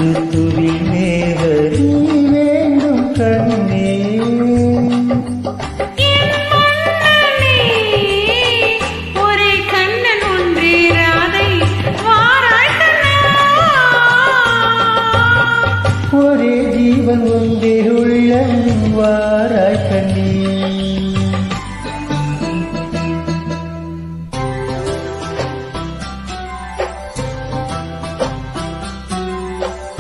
துவி மேவ நீ வேண்டும் கண்ணே. ஒரே கண்ணன் ஒன்றே ராதை வாராய் கண்ணா. ஒரே ஜீவன் ஒன்றே உள்ளம் வா.